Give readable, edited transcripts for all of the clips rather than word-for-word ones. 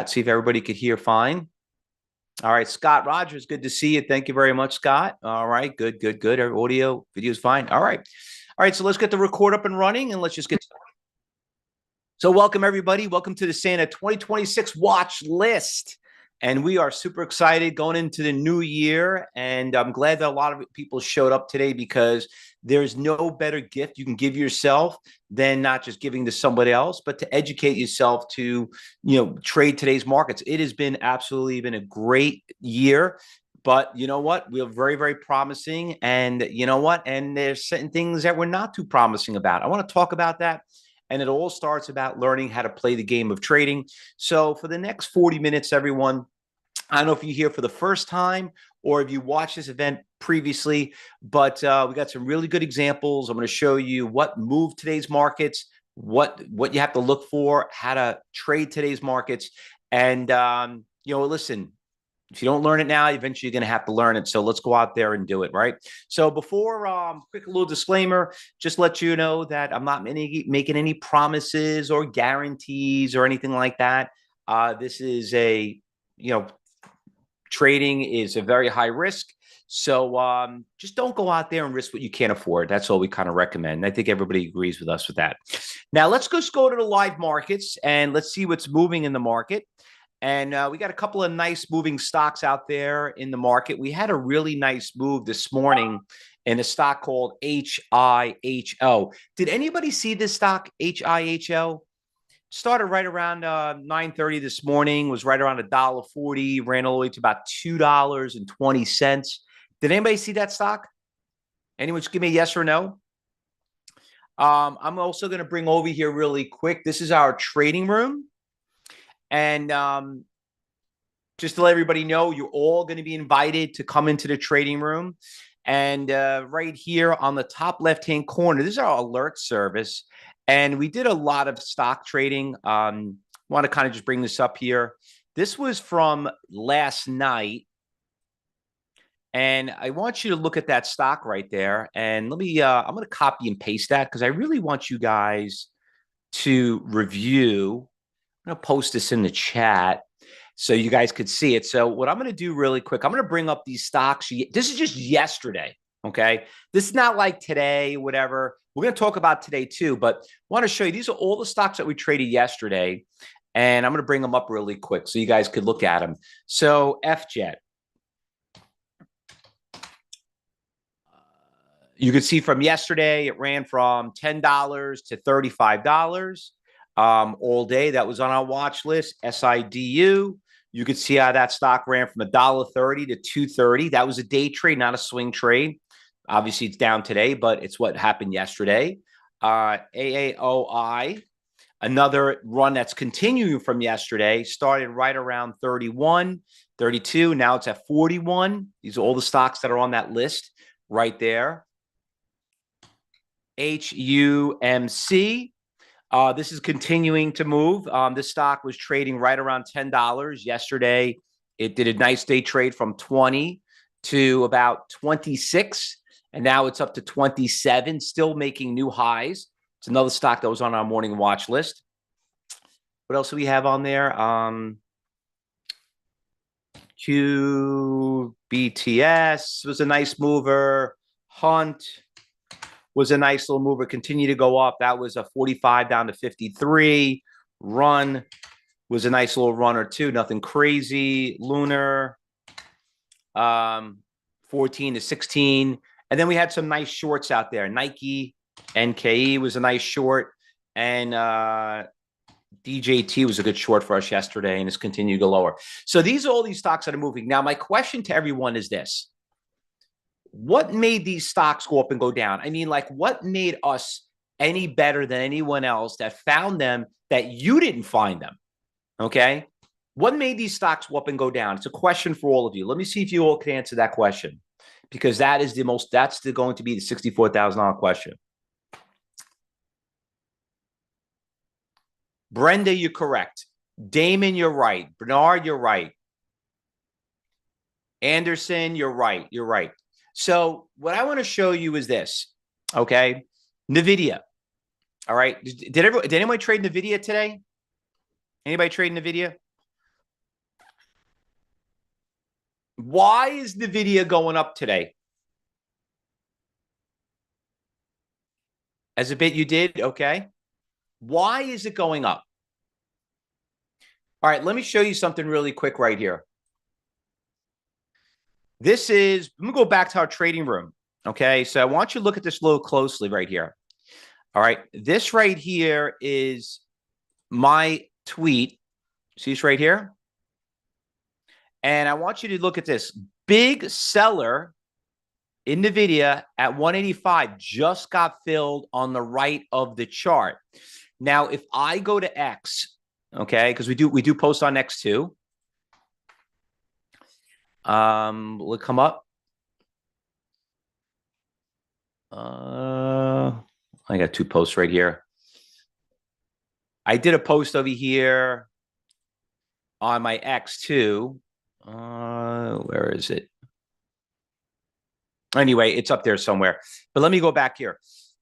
See if everybody could hear fine. All right, Scott Rogers, good to see you. Thank you very much, Scott. All right, good. Our audio, video is fine. All right. So let's get the record up and running and let's just get started. So welcome, everybody. Welcome to the Santa 2026 watch list. And we are super excited going into the new year. And I'm glad that a lot of people showed up today because there's no better gift you can give yourself than not just giving to somebody else, but to educate yourself to, trade today's markets. It has been absolutely a great year. But you know what? We're very, very promising. And you know what? And there's certain things that we're not too promising about. I want to talk about that. And it all starts about learning how to play the game of trading. So for the next 40 minutes, everyone, I don't know if you're here for the first time or if you watched this event previously, but we got some really good examples. I'm going to show you what moved today's markets, what you have to look for, how to trade today's markets. And, listen, if you don't learn it now, eventually you're going to have to learn it. So let's go out there and do it, right? So before, quick little disclaimer, just let you know that I'm not making any promises or guarantees or anything like that. This is trading is a very high risk. So just don't go out there and risk what you can't afford. That's all we kind of recommend. I think everybody agrees with us with that. Now, let's just go to the live markets and let's see what's moving in the market. And we got a couple of nice moving stocks out there in the market. We had a really nice move this morning in a stock called HIHO. Did anybody see this stock, HIHO? Started right around 9:30 this morning, was right around $1.40, ran all the way to about $2.20. Did anybody see that stock? Anyone just give me a yes or no? I'm also going to bring over here really quick. This is our trading room. And just to let everybody know, you're all going to be invited to come into the trading room. And right here on the top left-hand corner, this is our alert service. And we did a lot of stock trading. Want to kind of just bring this up here. This was from last night. And I want you to look at that stock right there. And let me, I'm going to copy and paste that because I really want you guys to review. I'm going to post this in the chat so you guys could see it. So what I'm going to do really quick, I'm going to bring up these stocks. This is just yesterday, okay? This is not like today, whatever. We're going to talk about today too, but I want to show you, these are all the stocks that we traded yesterday, and I'm going to bring them up really quick so you guys could look at them. So FJet. You can see from yesterday, it ran from $10 to $35. All day. That was on our watch list. SIDU. You could see how that stock ran from $1.30 to $2.30. That was a day trade, not a swing trade. Obviously, it's down today, but it's what happened yesterday. AAOI, another run that's continuing from yesterday, started right around 31, 32. Now it's at 41. These are all the stocks that are on that list right there. HUMC. This is continuing to move. This stock was trading right around $10 yesterday. It did a nice day trade from 20 to about 26, and now it's up to 27, still making new highs. It's another stock that was on our morning watch list. What else do we have on there? QBTS was a nice mover. Hunt was a nice little mover, continue to go up. That was a 45 down to 53. Run was a nice little run or two, nothing crazy. Lunar, 14 to 16. And then we had some nice shorts out there. Nike, NKE was a nice short. And DJT was a good short for us yesterday, and it's continued to go lower. So these are all these stocks that are moving. Now, my question to everyone is this. What made these stocks go up and go down? I mean, like, what made us any better than anyone else that found them that you didn't find them? Okay. What made these stocks go up and go down? It's a question for all of you. Let me see if you all can answer that question, because that is that's going to be the $64,000 question. Brenda, you're correct. Damon, you're right. Bernard, you're right. Anderson, you're right. You're right. So what I want to show you is this, okay? NVIDIA, all right? Did anybody trade NVIDIA today? Anybody trade NVIDIA? Why is NVIDIA going up today? As a bit you did, okay. Why is it going up? All right, let me show you something really quick right here. This is, let me go back to our trading room. Okay, so I want you to look at this a little closely right here. All right, this right here is my tweet. See this right here? And I want you to look at this. Big seller in NVIDIA at 185 just got filled on the right of the chart. Now, if I go to X, okay, because we do post on X too. Will it come up? I got two posts right here. I did a post over here on my X too. Where is it? Anyway, it's up there somewhere. But let me go back here.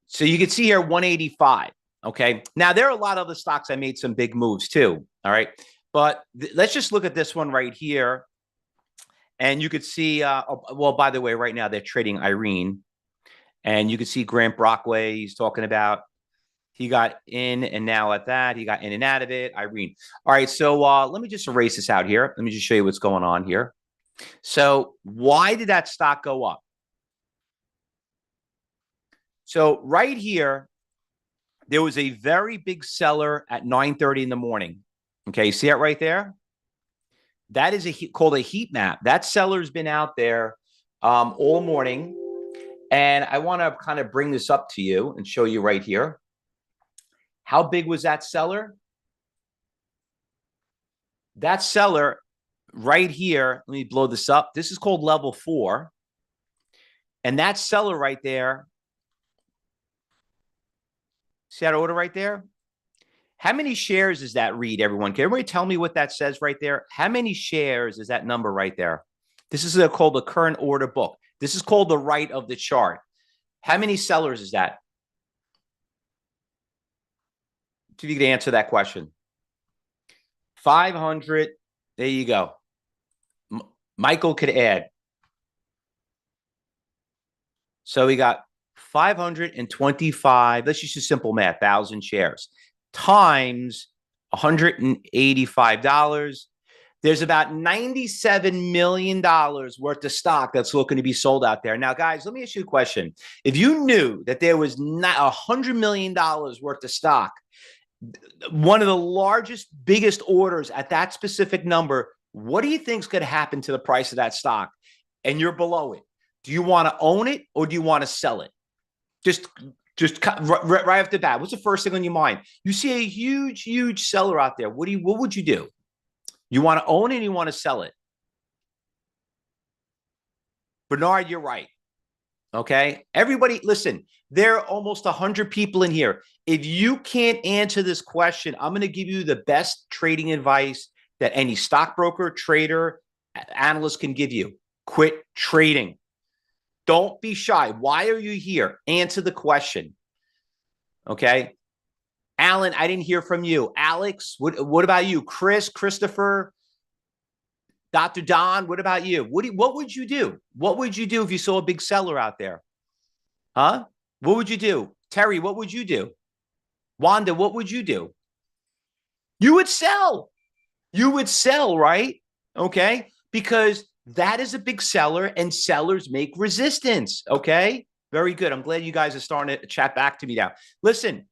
So you can see here 185. Okay. Now, there are a lot of other stocks I made some big moves too. All right. But let's just look at this one right here. And you could see, well, by the way, right now they're trading Irene. And you could see Grant Brockway, he's talking about he got in and now at that, he got in and out of it. Irene. All right. So let me just erase this out here. Let me just show you what's going on here. So why did that stock go up? So right here, there was a very big seller at 9:30 in the morning. Okay, you see it right there? That is called a heat map. That seller's been out there all morning. And I want to kind of bring this up to you and show you right here. How big was that seller? That seller right here, let me blow this up. This is called level 4. And that seller right there, see that order right there? How many shares does that read, everyone? Can everybody tell me what that says right there? How many shares is that number right there? This is called the current order book. This is called the right of the chart. How many sellers is that? See if you can answer that question. 500. There you go. Michael could add. So we got 525. Let's just do simple math. 1,000 shares times $185. There's about $97 million worth of stock that's looking to be sold out there. Now, guys, let me ask you a question. If you knew that there was not $100 million worth of stock, one of the largest, biggest orders at that specific number, what do you think is going to happen to the price of that stock? And you're below it. Do you want to own it or do you want to sell it? Just right off the bat, what's the first thing on your mind? You see a huge, huge seller out there. What would you do? You want to own it or you want to sell it? Bernard, you're right. Okay. Everybody, listen, there are almost 100 people in here. If you can't answer this question, I'm going to give you the best trading advice that any stockbroker, trader, analyst can give you. Quit trading. Don't be shy. Why are you here? Answer the question. Okay. Alan, I didn't hear from you. Alex, what about you? Chris, Christopher, Dr. Don, what about you? What would you do? What would you do if you saw a big seller out there? Huh? What would you do? Terry, what would you do? Wanda, what would you do? You would sell. You would sell, right? Okay. Because that is a big seller and sellers make resistance. Okay. Very good. I'm glad you guys are starting to chat back to me now. Listen,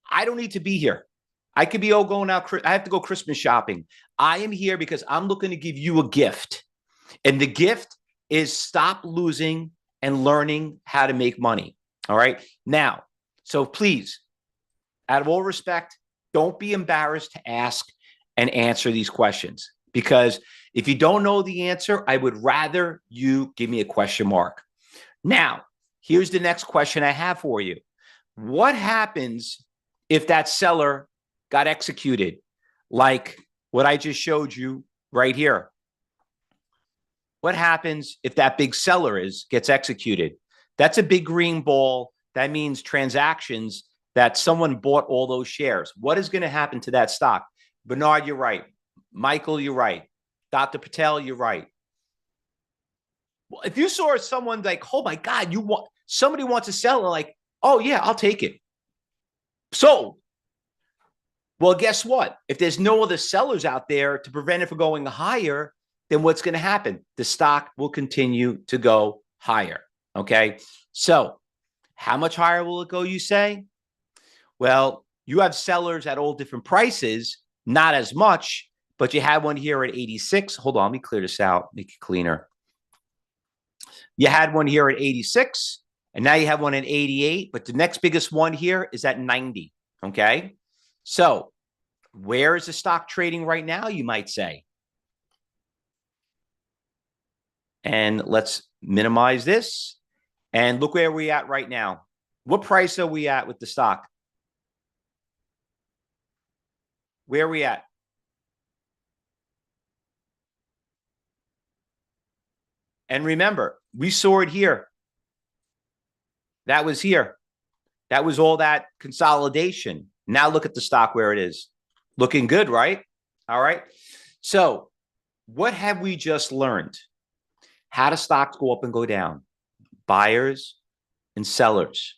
I don't need to be here. I could be going out. I have to go Christmas shopping. I am here because I'm looking to give you a gift. And the gift is stop losing and learning how to make money. All right. Now, so please, out of all respect, don't be embarrassed to ask and answer these questions. Because if you don't know the answer, I would rather you give me a question mark. Now, here's the next question I have for you. What happens if that seller got executed like what I just showed you right here? What happens if that big seller gets executed? That's a big green ball. That means transactions that someone bought all those shares. What is going to happen to that stock? Bernard, you're right. Michael, you're right. Dr. Patel, you're right. If you saw someone like, oh my God, somebody wants to sell, like, oh yeah, I'll take it. So, well, guess what? If there's no other sellers out there to prevent it from going higher, then what's going to happen? The stock will continue to go higher. Okay. So, how much higher will it go, you say? Well, you have sellers at all different prices, not as much, but you had one here at 86. Hold on, let me clear this out, make it cleaner. You had one here at 86, and now you have one at 88, but the next biggest one here is at 90. Okay. So, where is the stock trading right now, you might say? And let's minimize this. And look where we're at right now. What price are we at with the stock? Where are we at? And remember, we saw it here. That was here. That was all that consolidation. Now look at the stock where it is. Looking good, right? All right. So what have we just learned? How do stocks go up and go down? Buyers and sellers.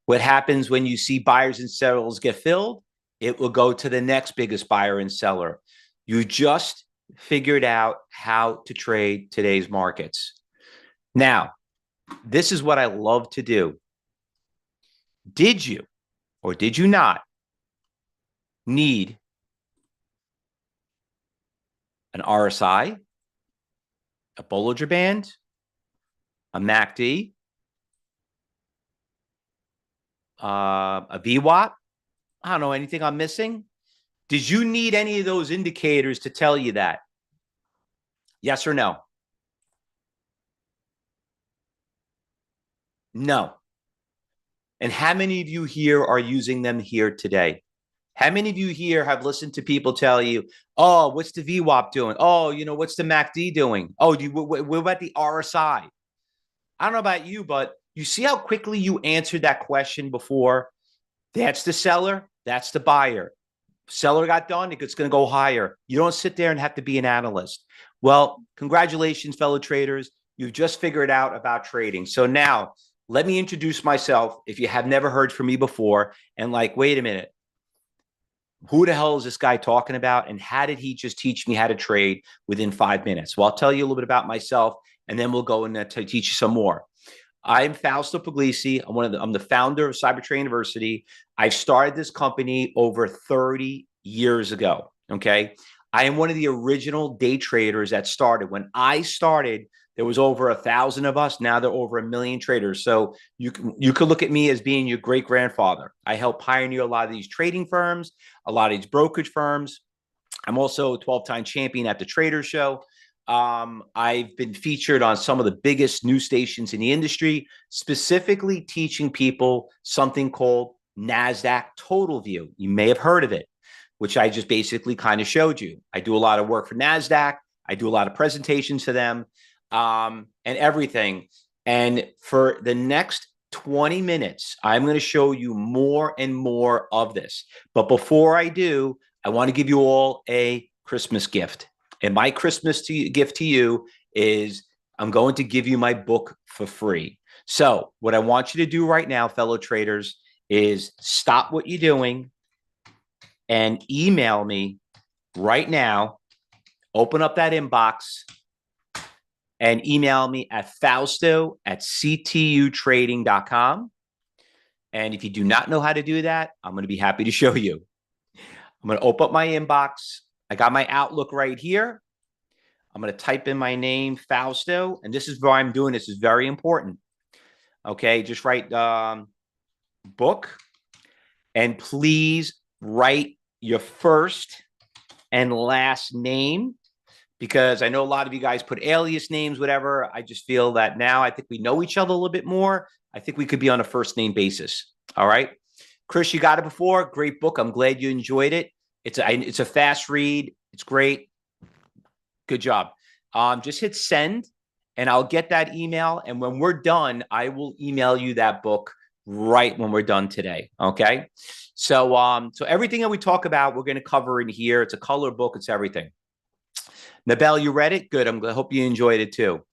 What happens when you see buyers and sellers get filled? It will go to the next biggest buyer and seller. You just figured out how to trade today's markets. Now, this is what I love to do. Did you or did you not need an RSI, a Bollinger Band, a MACD, a VWAP? I don't know, anything I'm missing? Did you need any of those indicators to tell you that? Yes or no? No. And how many of you here are using them here today? How many of you here have listened to people tell you, oh, what's the VWAP doing? Oh, what's the MACD doing? Oh, what about the RSI? I don't know about you, but you see how quickly you answered that question before? That's the seller. That's the buyer. Seller got done. It's going to go higher. You don't sit there and have to be an analyst. Well, congratulations, fellow traders. You've just figured out about trading. So now let me introduce myself if you have never heard from me before and like, wait a minute. Who the hell is this guy talking about? And how did he just teach me how to trade within 5 minutes? Well, I'll tell you a little bit about myself, and then we'll go and teach you some more. I'm Fausto Pugliese. I'm the founder of Cybertrade University. I started this company over 30 years ago. Okay. I am one of the original day traders that started. When I started, there was over 1,000 of us. Now there are over 1 million traders. So you could look at me as being your great grandfather. I helped pioneer a lot of these trading firms, a lot of these brokerage firms. I'm also a 12-time champion at the Trader Show. I've been featured on some of the biggest news stations in the industry, specifically teaching people something called NASDAQ Total View. You may have heard of it, which I just basically kind of showed you. I do a lot of work for NASDAQ. I do a lot of presentations to them and everything. And for the next 20 minutes, I'm going to show you more and more of this. But before I do, I want to give you all a Christmas gift. And my Christmas gift to you is I'm going to give you my book for free. So what I want you to do right now, fellow traders, is stop what you're doing and email me right now. Open up that inbox and email me at fausto@ctutrading.com. And if you do not know how to do that, I'm going to be happy to show you. I'm going to open up my inbox. I got my Outlook right here. I'm going to type in my name, Fausto, and this is why I'm doing this. Is very important. Okay, just write book, and please write your first and last name, because I know a lot of you guys put alias names, whatever. I just feel that now I think we know each other a little bit more. I think we could be on a first name basis. All right. Chris, you got it before. Great book. I'm glad you enjoyed it. It's a fast read. It's great. Good job. Just hit send and I'll get that email. And when we're done, I will email you that book right when we're done today. Okay. So everything that we talk about, we're going to cover in here. It's a color book. It's everything. Nabel, you read it? Good. I hope you enjoyed it too.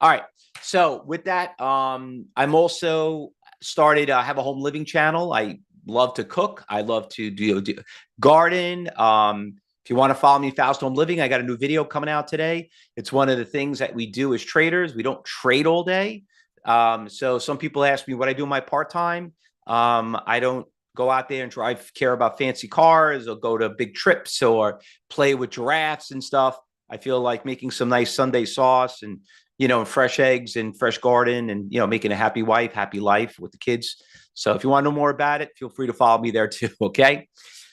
All right. So with that, I'm also started. I have a home living channel. I love to cook. I love to do garden. If you want to follow me, Fausto Home Living, I got a new video coming out today. It's one of the things that we do as traders. We don't trade all day. So some people ask me what I do in my part time. I don't go out there and care about fancy cars or go to big trips or play with giraffes and stuff. I feel like making some nice Sunday sauce and fresh eggs and fresh garden and, making a happy wife, happy life with the kids. So if you want to know more about it, feel free to follow me there too. Okay.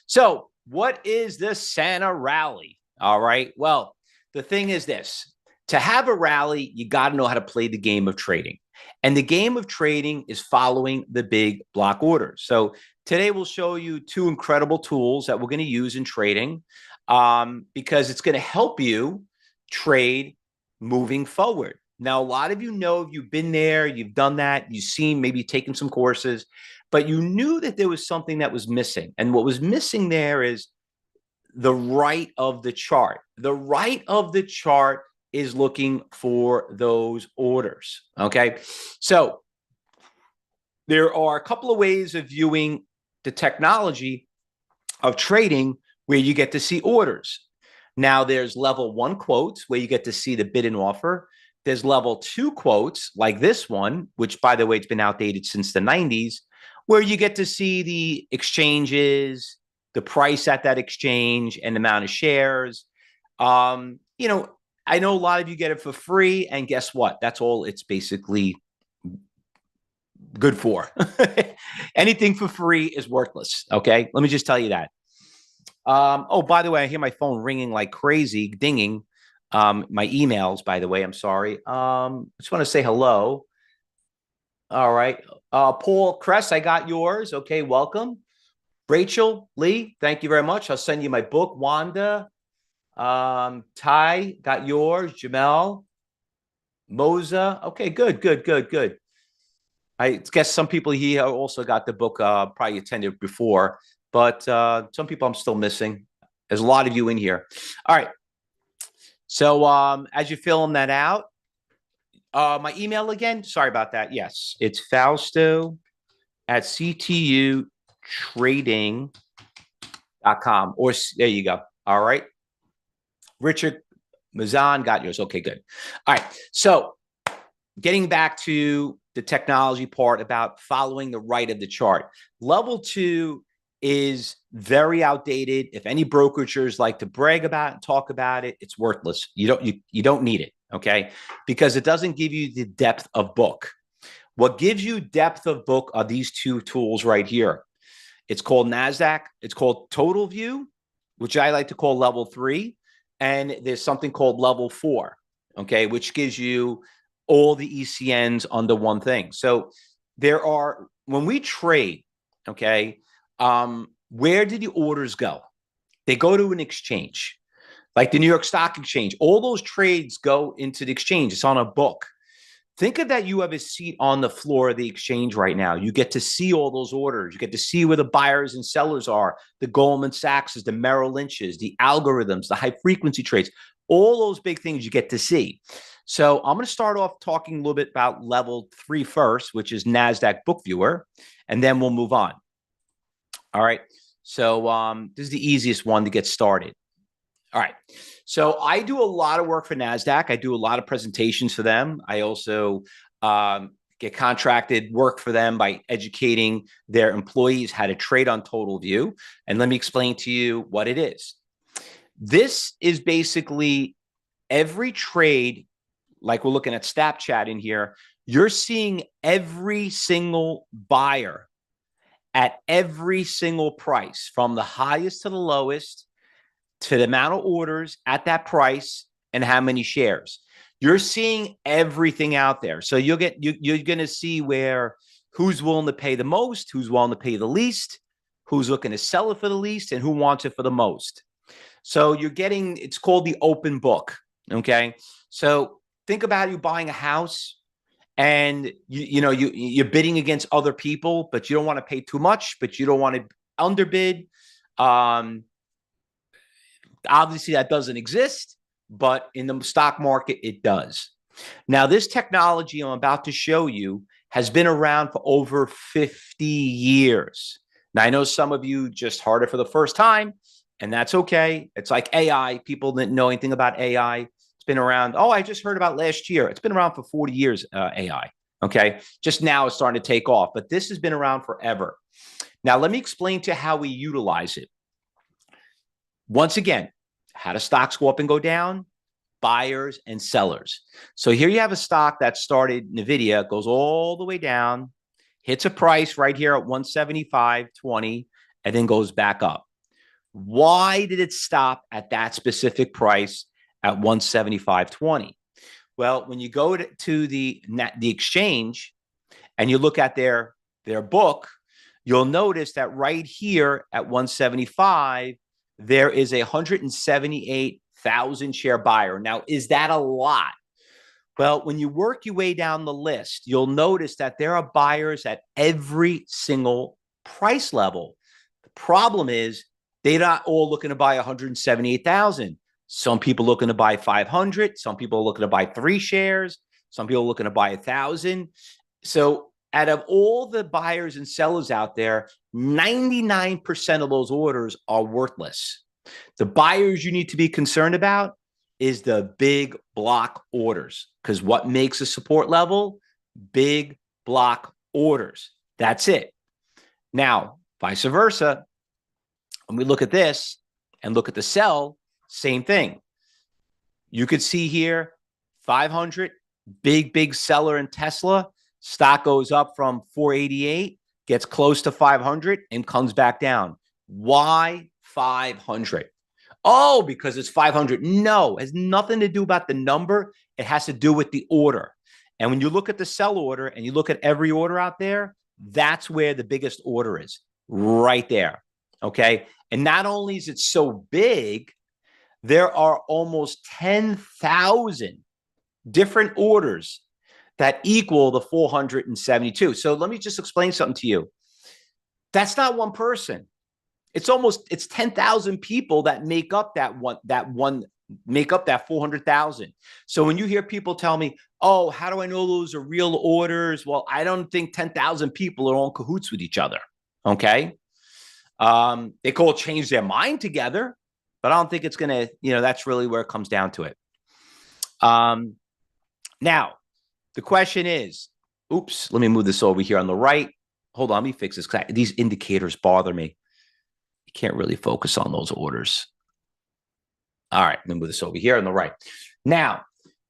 So what is the Santa rally? All right. Well, the thing is this: to have a rally, you got to know how to play the game of trading. And the game of trading is following the big block orders. So today we'll show you two incredible tools that we're going to use in trading, because it's going to help you trade moving forward. Now, a lot of you've been there, you've done that, you've seen, maybe taken some courses, but you knew that there was something that was missing. And what was missing there is the right of the chart. The right of the chart is looking for those orders. Okay. So there are a couple of ways of viewing the technology of trading where you get to see orders. Now, there's level 1 quotes where you get to see the bid and offer. There's level 2 quotes like this one, which, by the way, it's been outdated since the 90s, where you get to see the exchanges, the price at that exchange, and the amount of shares. I know a lot of you get it for free, and guess what? That's all it's basically good for. Anything for free is worthless. Okay. Let me just tell you that. Oh, by the way, I hear my phone ringing like crazy, dinging. My emails, by the way, I'm sorry. Just want to say hello. All right. Paul Kress, I got yours. Okay. Welcome. Rachel Lee, thank you very much. I'll send you my book. Wanda, Ty, got yours. Jamel, Moza. Okay. Good. I guess some people here also got the book, probably attended before, but some people I'm still missing. There's a lot of you in here. All right. So as you're filling that out, my email again, sorry about that. Yes, it's Fausto at ctutrading.com, or there you go. All right. Richard Mazan got yours. Okay, good. All right. So getting back to the technology part about following the right of the chart. Level 2 is very outdated. If any brokeragers like to brag about it and talk about it, it's worthless. You don't need it, okay? Because it doesn't give you the depth of book. What gives you depth of book are these two tools right here. It's called NASDAQ. It's called Total View, which I like to call level 3. And there's something called level 4, okay, which gives you all the ECNs under one thing. So when we trade, okay, where did the orders go? They go to an exchange, like the New York Stock Exchange. All those trades go into the exchange. It's on a book. Think of that. You have a seat on the floor of the exchange right now. You get to see all those orders. You get to see where the buyers and sellers are, the Goldman Sachs's, the Merrill Lynch's, the algorithms, the high frequency trades, all those big things you get to see. So I'm going to start off talking a little bit about level 3 first, which is NASDAQ Book Viewer, and then we'll move on. All right. So this is the easiest one to get started. All right. So I do a lot of work for NASDAQ. I do a lot of presentations for them. I also get contracted work for them by educating their employees how to trade on Total View. And let me explain to you what it is. This is basically every trade, like we're looking at Snapchat in here, you're seeing every single buyer at every single price, from the highest to the lowest, to the amount of orders at that price and how many shares. You're seeing everything out there. So you're going to see who's willing to pay the most, who's willing to pay the least, who's looking to sell it for the least, and who wants it for the most. So it's called the open book. Okay. So think about you buying a house, and you're bidding against other people, but you don't want to pay too much, but you don't want to underbid. Obviously that doesn't exist, but in the stock market, it does. Now, this technology I'm about to show you has been around for over 50 years. Now, I know some of you just heard it for the first time, and that's okay. It's like AI. People didn't know anything about AI. It's been around. Oh, I just heard about last year. It's been around for 40 years, AI. Okay. Just now it's starting to take off, but this has been around forever. Now, let me explain to you how we utilize it. Once again, how do stocks go up and go down? Buyers and sellers. So here you have a stock that started NVIDIA, goes all the way down, hits a price right here at 175.20, and then goes back up. Why did it stop at that specific price at 175.20? Well, when you go to the exchange and you look at their book, you'll notice that right here at 175, there is a 178,000 share buyer. Now, is that a lot? Well, when you work your way down the list, you'll notice that there are buyers at every single price level. The problem is they're not all looking to buy 178,000. Some people looking to buy 500. Some people are looking to buy 3 shares. Some people are looking to buy 1,000. So out of all the buyers and sellers out there, 99% of those orders are worthless. The buyers you need to be concerned about is the big block orders, because what makes a support level? Big block orders. That's it. Now, vice versa, when we look at this and look at the sell, same thing. You could see here 500, big seller in Tesla. Stock goes up from 488, gets close to 500, and comes back down. Why 500? Oh, because it's 500. No, it has nothing to do about the number. It has to do with the order. And when you look at the sell order and you look at every order out there, that's where the biggest order is, right there. Okay. And not only is it so big, there are almost 10,000 different orders that equal the 472. So let me just explain something to you. That's not one person. It's 10,000 people that make up that 400,000. So when you hear people tell me, oh, how do I know those are real orders? Well, I don't think 10,000 people are all in cahoots with each other. Okay. They could all change their mind together, but I don't think it's going to, that's really where it comes down to it. Now, the question is, oops, let me move this over here on the right. Hold on, let me fix this. These indicators bother me. You can't really focus on those orders. All right, let me move this over here on the right. Now,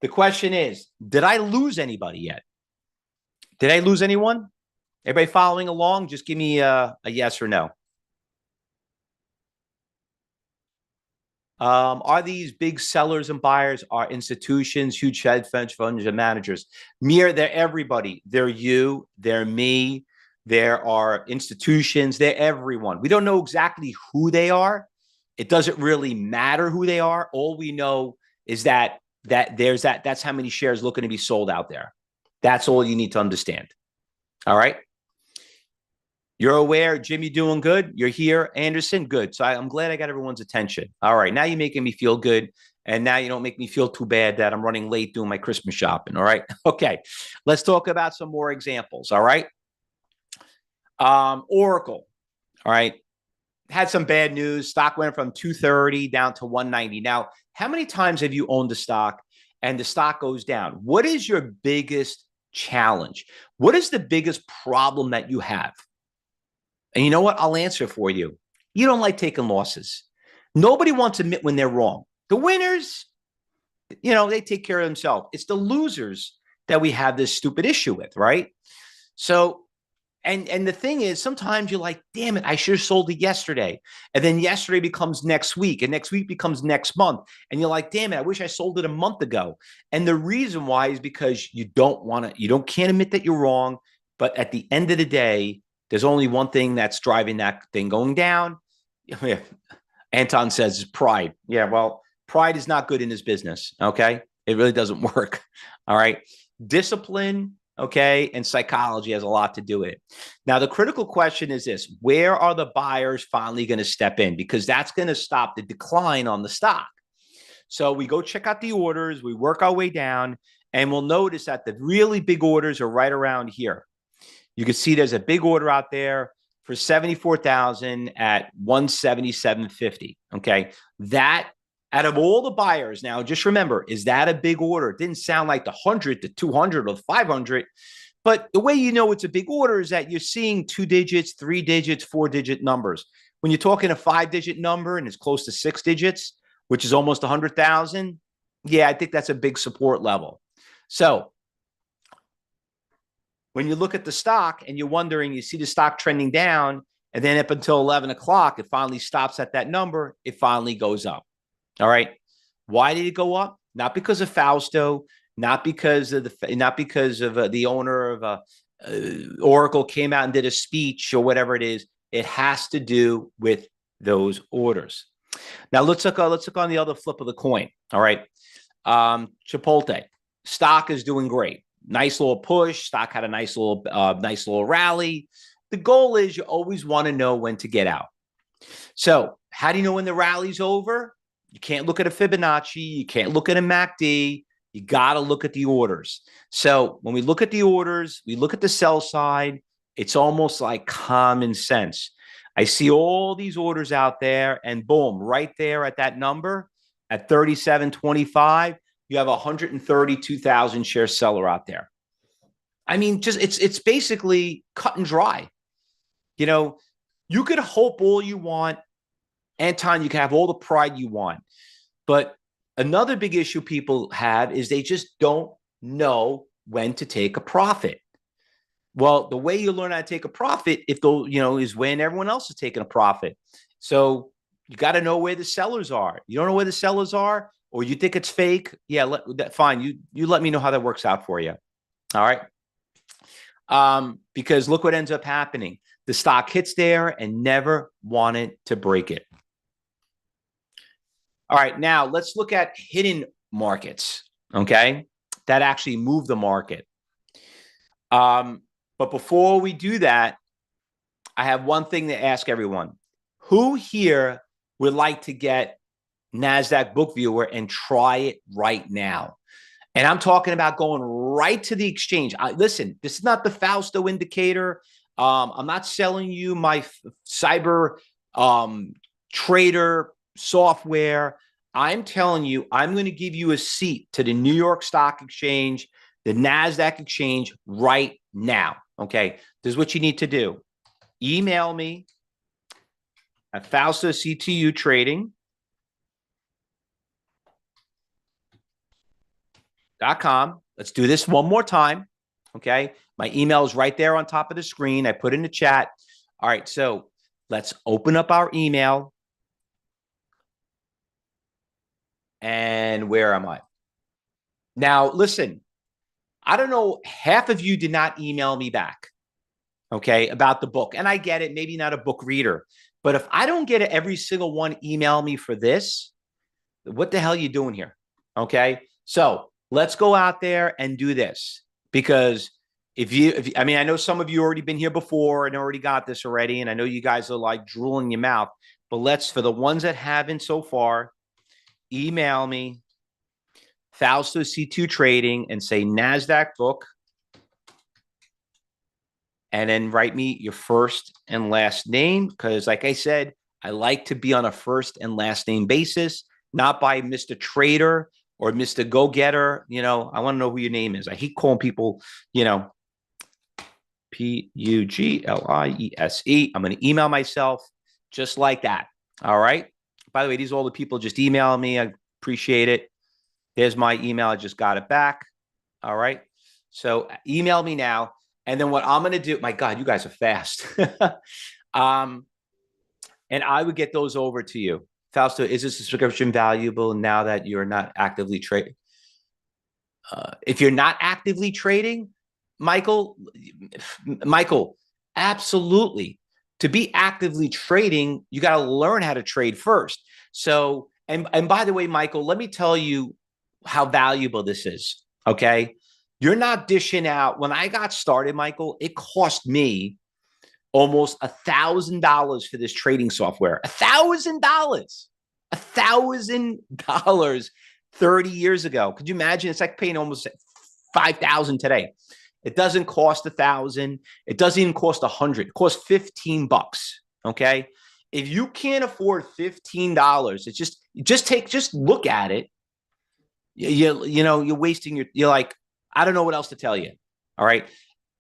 the question is, did I lose anybody yet? Did I lose anyone? Everybody following along? Just give me a yes or no. Are these big sellers and buyers are institutions, huge hedge funds and managers? They're everybody. They're you, they're me, there are institutions, they're everyone. We don't know exactly who they are. It doesn't really matter who they are. All we know is that that's how many shares looking to be sold out there. That's all you need to understand. All right. You're aware, Jim, you doing good? You're here, Anderson? Good. So I'm glad I got everyone's attention. All right. Now you're making me feel good. And now you don't make me feel too bad that I'm running late doing my Christmas shopping. All right. Okay. Let's talk about some more examples. All right. Oracle. All right. Had some bad news. Stock went from 230 down to 190. Now, how many times have you owned the stock and the stock goes down? What is your biggest challenge? What is the biggest problem that you have? And you know what? I'll answer for you. You don't like taking losses. Nobody wants to admit when they're wrong. The winners, they take care of themselves. It's the losers that we have this stupid issue with, right? So, and the thing is, sometimes you're like, damn it, I should have sold it yesterday. And then yesterday becomes next week, and next week becomes next month. And you're like, damn it, I wish I sold it a month ago. And the reason why is because you can't admit that you're wrong. But at the end of the day, there's only one thing that's driving that thing going down. Anton says pride. Yeah, well, pride is not good in this business, okay? It really doesn't work, all right? Discipline, okay, and psychology has a lot to do with it. Now, the critical question is this: where are the buyers finally going to step in? Because that's going to stop the decline on the stock. So we go check out the orders, we work our way down, And we'll notice that the really big orders are right around here. You can see there's a big order out there for 74,000 at 177.50. Okay. That out of all the buyers, now just remember, is that a big order? It didn't sound like the 100, the 200, or 500. But the way you know it's a big order is that you're seeing 2 digits, 3 digits, 4-digit numbers. When you're talking a 5-digit number and it's close to 6 digits, which is almost 100,000, yeah, I think that's a big support level. So when you look at the stock and you're wondering, you see the stock trending down, and then up until 11 o'clock, it finally stops at that number. It finally goes up. All right. Why did it go up? Not because of Fausto, not because of the owner of Oracle came out and did a speech or whatever it is. It has to do with those orders. Now let's look on the other flip of the coin. All right. Chipotle stock is doing great. Nice little push. Stock had a nice little rally. The goal is you always want to know when to get out. So how do you know when the rally's over? You can't look at a Fibonacci. You can't look at a MACD. You got to look at the orders. So when we look at the orders, we look at the sell side. It's almost like common sense. I see all these orders out there, and boom, right there at that number at 37.25, you have a 132,000 share seller out there. I mean, just it's basically cut and dry. You know, you could hope all you want, Anton, you can have all the pride you want. But another big issue people have is they just don't know when to take a profit. Well, the way you learn how to take a profit, is when everyone else is taking a profit. So you got to know where the sellers are. You don't know where the sellers are, or you think it's fake. Yeah, fine. You let me know how that works out for you. All right. Because look what ends up happening. The stock hits there and never wanted to break it. All right, now let's look at hidden markets, okay, that actually move the market. But before we do that, I have one thing to ask everyone. Who here would like to get NASDAQ Book Viewer and try it right now? And I'm talking about going right to the exchange. Listen, this is not the Fausto indicator. I'm not selling you my cyber trader software. I'm telling you, I'm going to give you a seat to the New York Stock Exchange, the NASDAQ exchange right now. Okay. This is what you need to do. Email me at faustoctutrading.com. Let's do this one more time. Okay. My email is right there on top of the screen. I put in the chat. All right. So let's open up our email. And where am I? Now, listen, I don't know. Half of you did not email me back, okay, about the book. And I get it. Maybe not a book reader. But if I don't get every single one email me for this, what the hell are you doing here? Okay. So let's go out there and do this. Because I mean, I know some of you already been here before and already got this already. And I know you guys are like drooling your mouth. But for the ones that haven't so far, email me, Fausto C2 Trading, and say NASDAQ book. And then write me your first and last name. Because like I said, I like to be on a first and last name basis, not by Mr. Trader or Mr. Go-Getter. You know, I want to know who your name is. I hate calling people, Pugliese. I'm going to email myself just like that. All right. By the way, these are all the people just email me. I appreciate it. There's my email. I just got it back. All right. So email me now. And then what I'm going to do, my God, you guys are fast. And I would get those over to you. Fausto, is this subscription valuable now that you're not actively trading? If you're not actively trading, Michael, absolutely. To be actively trading, you got to learn how to trade first. So, and by the way, Michael, let me tell you how valuable this is. Okay. You're not dishing out. When I got started, Michael, it cost me almost $1,000 for this trading software. $1,000 30 years ago. Could you imagine? It's like paying almost 5,000 today. It doesn't cost 1,000. It doesn't even cost 100. It costs $15. Okay. If you can't afford $15, it's just look at it. You're wasting you're like, I don't know what else to tell you. All right.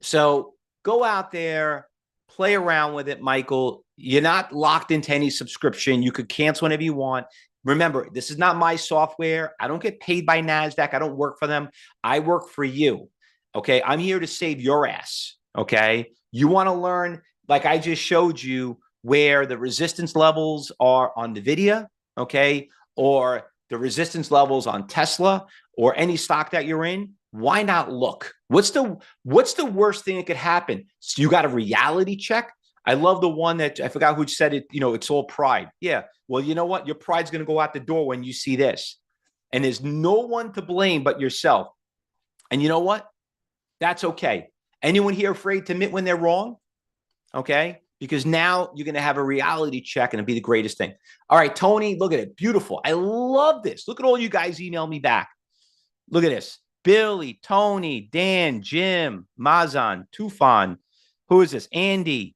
So go out there, play around with it, Michael. You're not locked into any subscription. You could cancel whenever you want. Remember, this is not my software. I don't get paid by NASDAQ. I don't work for them. I work for you. Okay. I'm here to save your ass. Okay. You want to learn, like I just showed you, where the resistance levels are on NVIDIA. Okay. Or the resistance levels on Tesla or any stock that you're in. Why not look? What's the worst thing that could happen? So you got a reality check. I love the one that I forgot who said it. It's all pride. Yeah. Well, you know what? Your pride's going to go out the door when you see this. And there's no one to blame but yourself. And you know what? That's okay. Anyone here afraid to admit when they're wrong? Okay. Because now you're going to have a reality check and it'll be the greatest thing. All right, Tony, look at it. Beautiful. I love this. Look at all you guys email me back. Look at this. Billy, Tony, Dan, Jim, Mazan, Tufan. Who is this? Andy,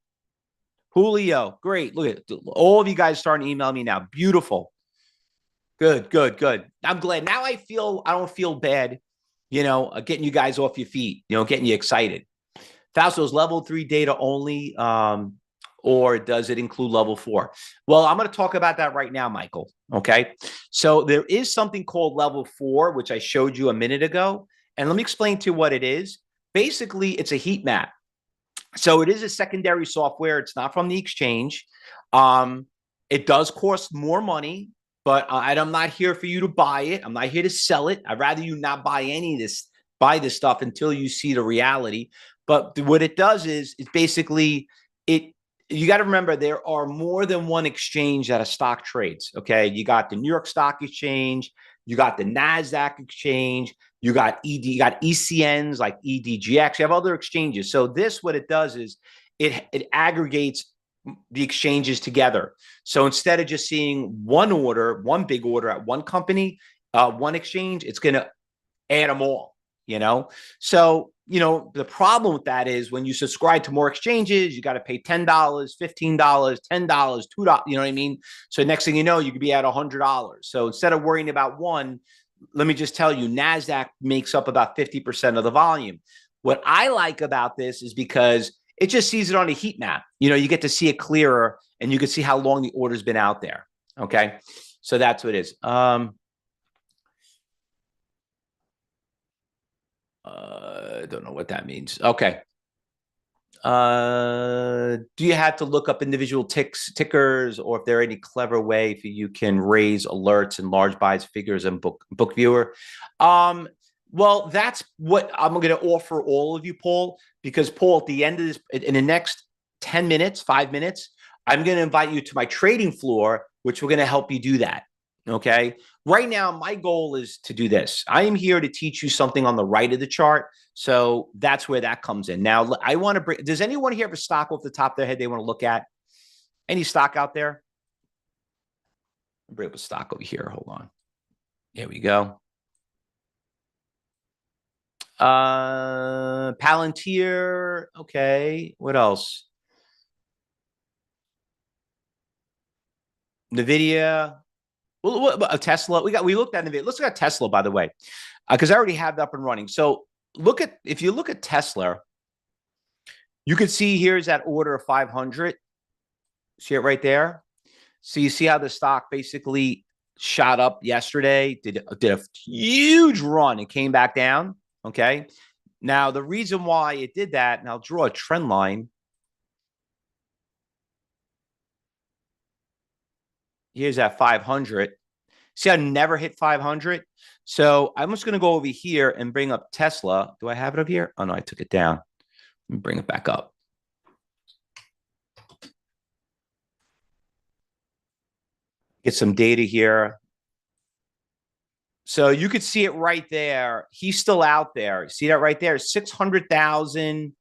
Julio. Great. Look at it. All of you guys starting to email me now. Beautiful. Good, good, good. I'm glad. Now I don't feel bad, getting you guys off your feet, getting you excited. Fausto's level 3 data only, or does it include level 4? Well, I'm going to talk about that right now, Michael. Okay. So there is something called level 4, which I showed you a minute ago. And let me explain to you what it is. Basically, it's a heat map. So it is a secondary software. It's not from the exchange. It does cost more money, but I'm not here for you to buy it. I'm not here to sell it. I'd rather you not buy this stuff until you see the reality. But what it does is basically you got to remember there are more than one exchange that a stock trades. Okay. You got the New York Stock Exchange, you got the NASDAQ exchange, you got ECNs like EDGX, you have other exchanges. So what it does is it aggregates the exchanges together. So instead of just seeing one big order at one company, one exchange, it's going to add them all, So, the problem with that is when you subscribe to more exchanges, you got to pay $10, $15, $10, $2, you know what I mean? So next thing you know, you could be at $100. So instead of worrying about one, let me just tell you, NASDAQ makes up about 50% of the volume. What I like about this is because it just sees it on a heat map. You get to see it clearer and you can see how long the order's been out there. Okay. So that's what it is. I don't know what that means. Okay. Do you have to look up individual tickers, or if there are any clever way for you can raise alerts and large buys figures and book viewer? Well, that's what I'm going to offer all of you, Paul, because Paul, at the end of this, in the next 10 minutes, 5 minutes, I'm going to invite you to my trading floor, which we're going to help you do that. Okay. Right now, my goal is to do this. I am here to teach you something on the right of the chart. So that's where that comes in. Now, I want to bring, does anyone here have a stock off the top of their head they want to look at? Any stock out there? I'll bring up a stock over here. Hold on. There we go. Palantir. Okay. What else? NVIDIA. Well, Tesla. We looked at NVIDIA. Let's look at Tesla, by the way, because I already have that up and running. So if you look at Tesla, you can see here's that order of 500. See it right there. So you see how the stock basically shot up yesterday, did a huge run and came back down. Okay. Now the reason why it did that, and I'll draw a trend line. Here's that 500. See, I never hit 500. So I'm just going to go over here and bring up Tesla. Do I have it up here? Oh, no, I took it down. Let me bring it back up. Get some data here. So you could see it right there. He's still out there. See that right there? 600,000,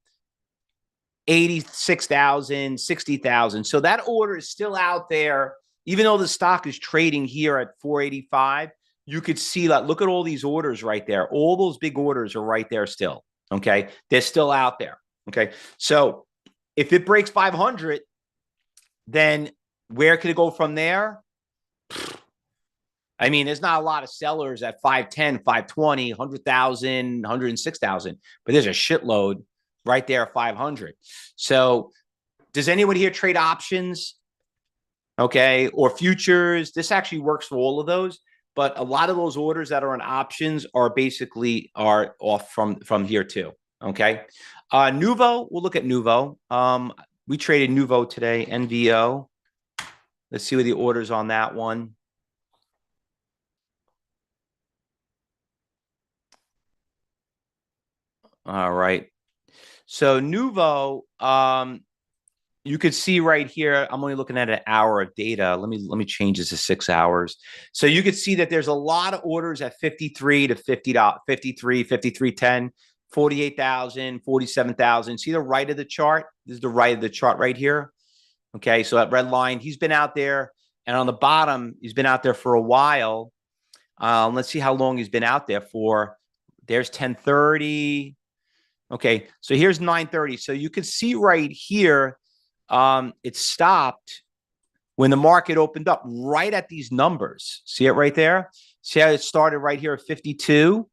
86,000, 60,000. So that order is still out there, even though the stock is trading here at 485. you could see that. Look at all these orders right there. All those big orders are right there still. Okay. They're still out there. Okay. So if it breaks 500, then where could it go from there? I mean, there's not a lot of sellers at 510, 520, 100,000, 106,000, but there's a shitload right there at 500. So does anyone here trade options? Okay. Or futures? This actually works for all of those, but a lot of those orders that are on options are basically are off from here too. Okay. Nuvo, we'll look at Nuvo. We traded Nuvo today, NVO. Let's see what the orders on that one. All right. So Nuvo, you could see right here, I'm only looking at an hour of data. Let me change this to 6 hours. So you could see that there's a lot of orders at 53 to 50, 53, 53.10, 48,000, 47,000. See the right of the chart? This is the right of the chart right here. Okay, so that red line, he's been out there. And on the bottom, he's been out there for a while. Let's see how long he's been out there for. There's 10:30. Okay, so here's 9:30. So you can see right here, it stopped when the market opened up right at these numbers. See it right there? See how it started right here at 52?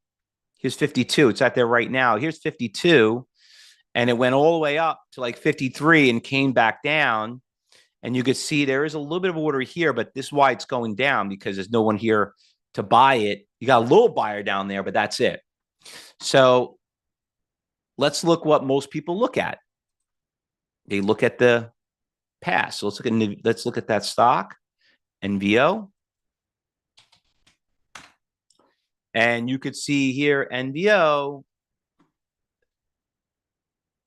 Here's 52. It's out there right now. Here's 52. And it went all the way up to like 53 and came back down. And you could see there is a little bit of order here, but this is why it's going down, because there's no one here to buy it. You got a little buyer down there, but that's it. So let's look what most people look at. They look at the past. So let's look at that stock, NVO. And you could see here, NVO,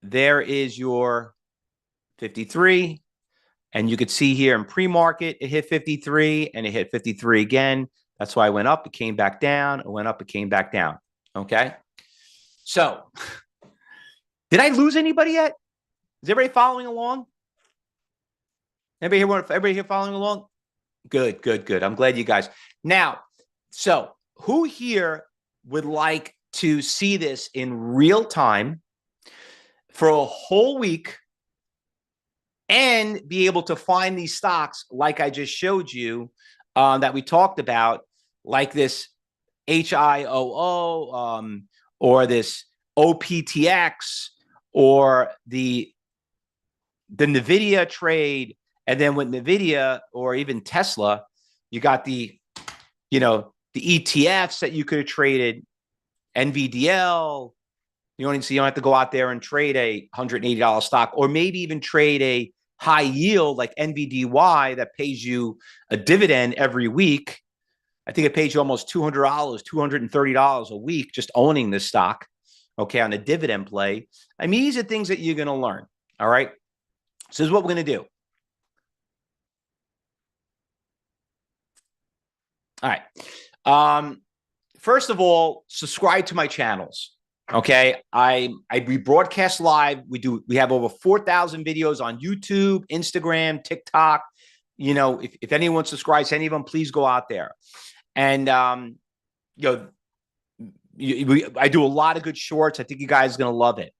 there is your 53. And you could see here in pre-market, it hit 53 and it hit 53 again. That's why it went up. It came back down. It went up. It came back down. Okay. So did I lose anybody yet? Is everybody following along? Everybody here following along? Good, good, good. I'm glad you guys. Now, so who here would like to see this in real time for a whole week and be able to find these stocks like I just showed you that we talked about, like this HIOO or this OPTX or the NVIDIA trade? And then with NVIDIA or even Tesla, you got the ETFs that you could have traded, NVDL. You don't have to go out there and trade a $180 stock, or maybe even trade a high yield like NVDY that pays you a dividend every week. I think it pays you almost $200, $230 a week just owning this stock, okay, on a dividend play. I mean, these are things that you're going to learn, all right? So this is what we're going to do. All right. First of all, subscribe to my channels. Okay. We broadcast live. We have over 4,000 videos on YouTube, Instagram, TikTok. If anyone subscribes to any of them, please go out there. And, I do a lot of good shorts. I think you guys are going to love it.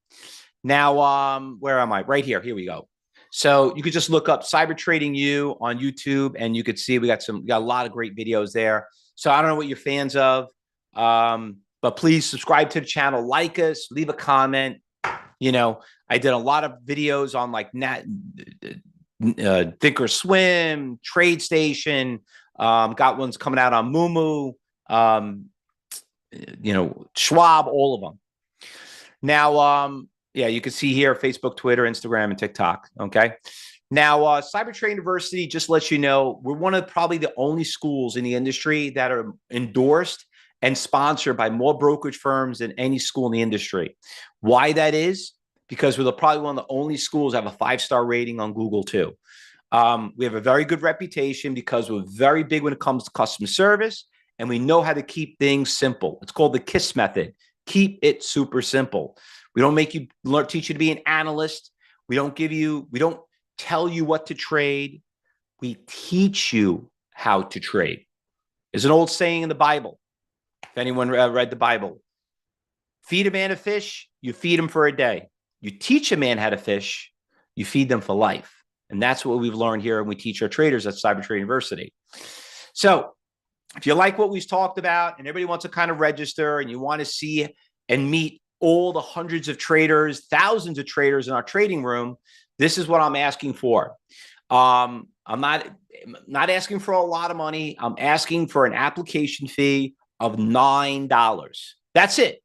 Now, where am I? Right here. Here we go. So you could just look up Cyber Trading U on YouTube, and you could see we got a lot of great videos there. So I don't know what you're fans of, but please subscribe to the channel, like us, leave a comment. I did a lot of videos on like Thinkorswim, TradeStation. Got ones coming out on Moomoo, Schwab, all of them. Now, yeah, you can see here Facebook, Twitter, Instagram, and TikTok. Okay. Now, Cyber Trade University just lets you know we're one of probably the only schools in the industry that are endorsed and sponsored by more brokerage firms than any school in the industry. Why that is? Because we're probably one of the only schools that have a 5-star rating on Google too. We have a very good reputation because we're very big when it comes to customer service, and we know how to keep things simple. It's called the KISS method. Keep it super simple. We don't make you teach you to be an analyst. We don't tell you what to trade. We teach you how to trade. There's an old saying in the Bible. If anyone read the Bible, feed a man a fish, you feed him for a day. You teach a man how to fish, you feed them for life. And that's what we've learned here, and we teach our traders at Cyber Trade University. So if you like what we've talked about and everybody wants to kind of register and you want to see and meet all the hundreds of traders, thousands of traders in our trading room, this is what I'm asking for. I'm not asking for a lot of money. I'm asking for an application fee of $9. That's it.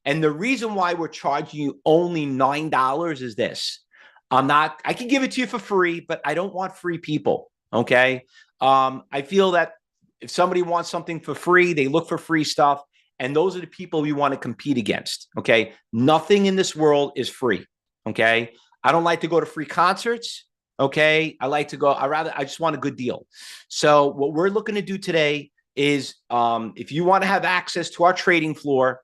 And the reason why we're charging you only $9 is this. I can give it to you for free, but I don't want free people. Okay. I feel that if somebody wants something for free, they look for free stuff. And those are the people we want to compete against. Okay. Nothing in this world is free. Okay. I don't like to go to free concerts. Okay. I just want a good deal. So what we're looking to do today is, if you want to have access to our trading floor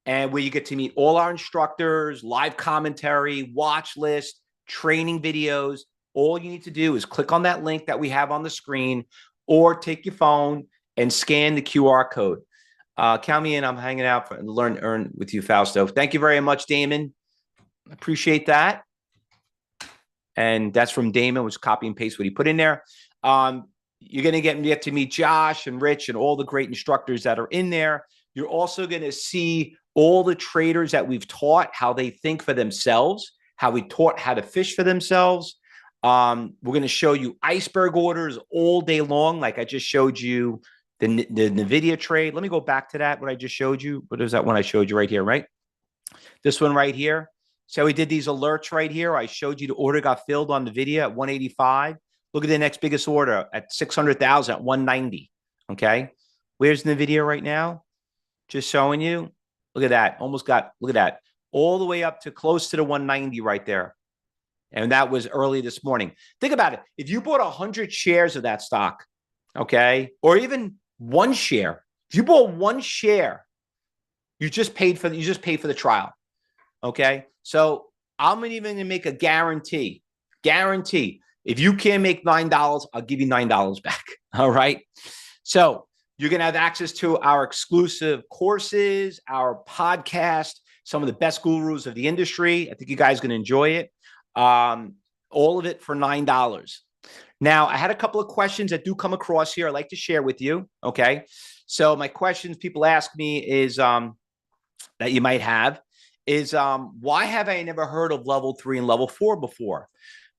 and where you get to meet all our instructors, live commentary, watch list, training videos, all you need to do is click on that link that we have on the screen or take your phone and scan the QR code. Count me in. I'm hanging out for earn with you, Fausto. Thank you very much, Damon. Appreciate that. And that's from Damon, which copy and paste what he put in there. You're going to get to meet Josh and Rich and all the great instructors that are in there. You're also going to see all the traders that we've taught, how they think for themselves, how we taught how to fish for themselves. We're going to show you iceberg orders all day long. Like I just showed you the NVIDIA trade. Let me go back to that. What I just showed you. What is that one I showed you right here, right? This one right here. So we did these alerts right here. I showed you the order got filled on NVIDIA at 185. Look at the next biggest order at 600,000 at 190. Okay. Where's NVIDIA right now? Just showing you. Look at that. Look at that. All the way up to close to the 190 right there. And that was early this morning. Think about it. If you bought 100 shares of that stock, okay, or even one share, if you bought one share, you just paid for the trial. Okay. So I'm even going to make a guarantee. If you can't make $9, I'll give you $9 back. All right. So you're going to have access to our exclusive courses, our podcast, some of the best gurus of the industry. I think you guys are going to enjoy it. All of it for $9. Now, I had a couple of questions that do come across here I'd like to share with you. Okay. So my questions people ask me is, that you might have is, why have I never heard of level 3 and level 4 before?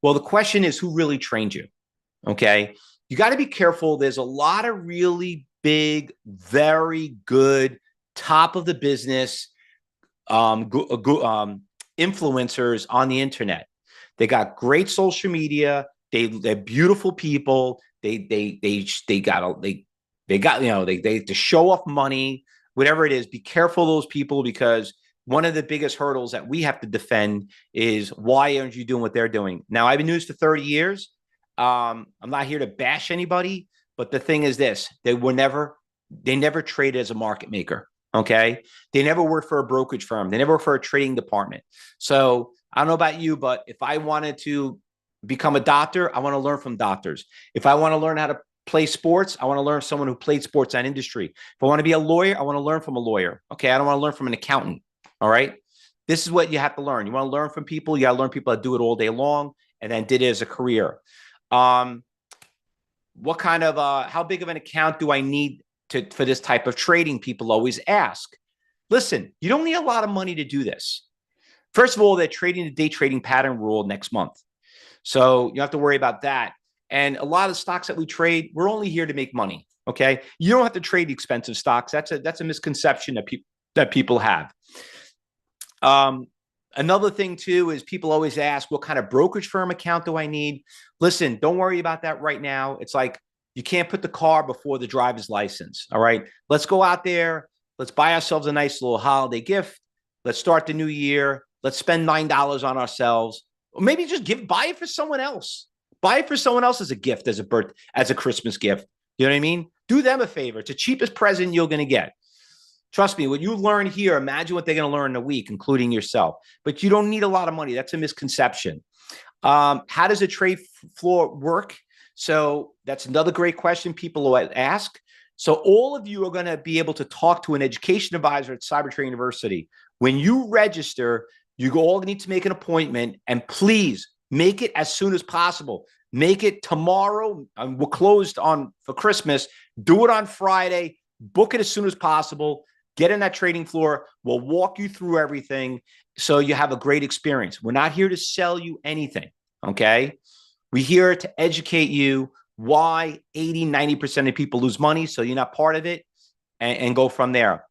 Well, the question is, who really trained you? Okay. You got to be careful. There's a lot of really big, very good, top of the business, influencers on the internet. They got great social media. They're beautiful people. They got to show off money, whatever it is. Be careful of those people, because one of the biggest hurdles that we have to defend is, why aren't you doing what they're doing? Now, I've been doing this for 30 years. I'm not here to bash anybody, but the thing is this: they never traded as a market maker. Okay. They never worked for a brokerage firm. They never worked for a trading department. So I don't know about you, but if I wanted to become a doctor, I want to learn from doctors. If I want to learn how to play sports, I want to learn from someone who played sports that industry. If I want to be a lawyer, I want to learn from a lawyer. Okay. I don't want to learn from an accountant. All right. This is what you have to learn. You want to learn from people. You got to learn people that do it all day long and then did it as a career. What kind of, how big of an account do I need for this type of trading? People always ask. Listen, you don't need a lot of money to do this. First of all, they're trading the day trading pattern rule next month. So you don't have to worry about that. And a lot of stocks that we trade, we're only here to make money. Okay. You don't have to trade the expensive stocks. That's a misconception that people have. Another thing too is people always ask, what kind of brokerage firm account do I need? Listen, don't worry about that right now. It's like, you can't put the car before the driver's license. All right. Let's go out there. Let's buy ourselves a nice little holiday gift. Let's start the new year. Let's spend $9 on ourselves. Or maybe just buy it for someone else. Buy it for someone else as a gift, as a Christmas gift. You know what I mean? Do them a favor. It's the cheapest present you're going to get. Trust me, what you learn here, imagine what they're going to learn in a week, including yourself. But you don't need a lot of money. That's a misconception. How does a trade floor work? So that's another great question people ask. So all of you are going to be able to talk to an education advisor at Cybertrain University. When you register, you all need to make an appointment, and please make it as soon as possible. Make it tomorrow. We're closed for Christmas. Do it on Friday. Book it as soon as possible. Get in that trading floor. We'll walk you through everything so you have a great experience. We're not here to sell you anything, okay? We're here to educate you why 80-90% of people lose money, so you're not part of it, and go from there.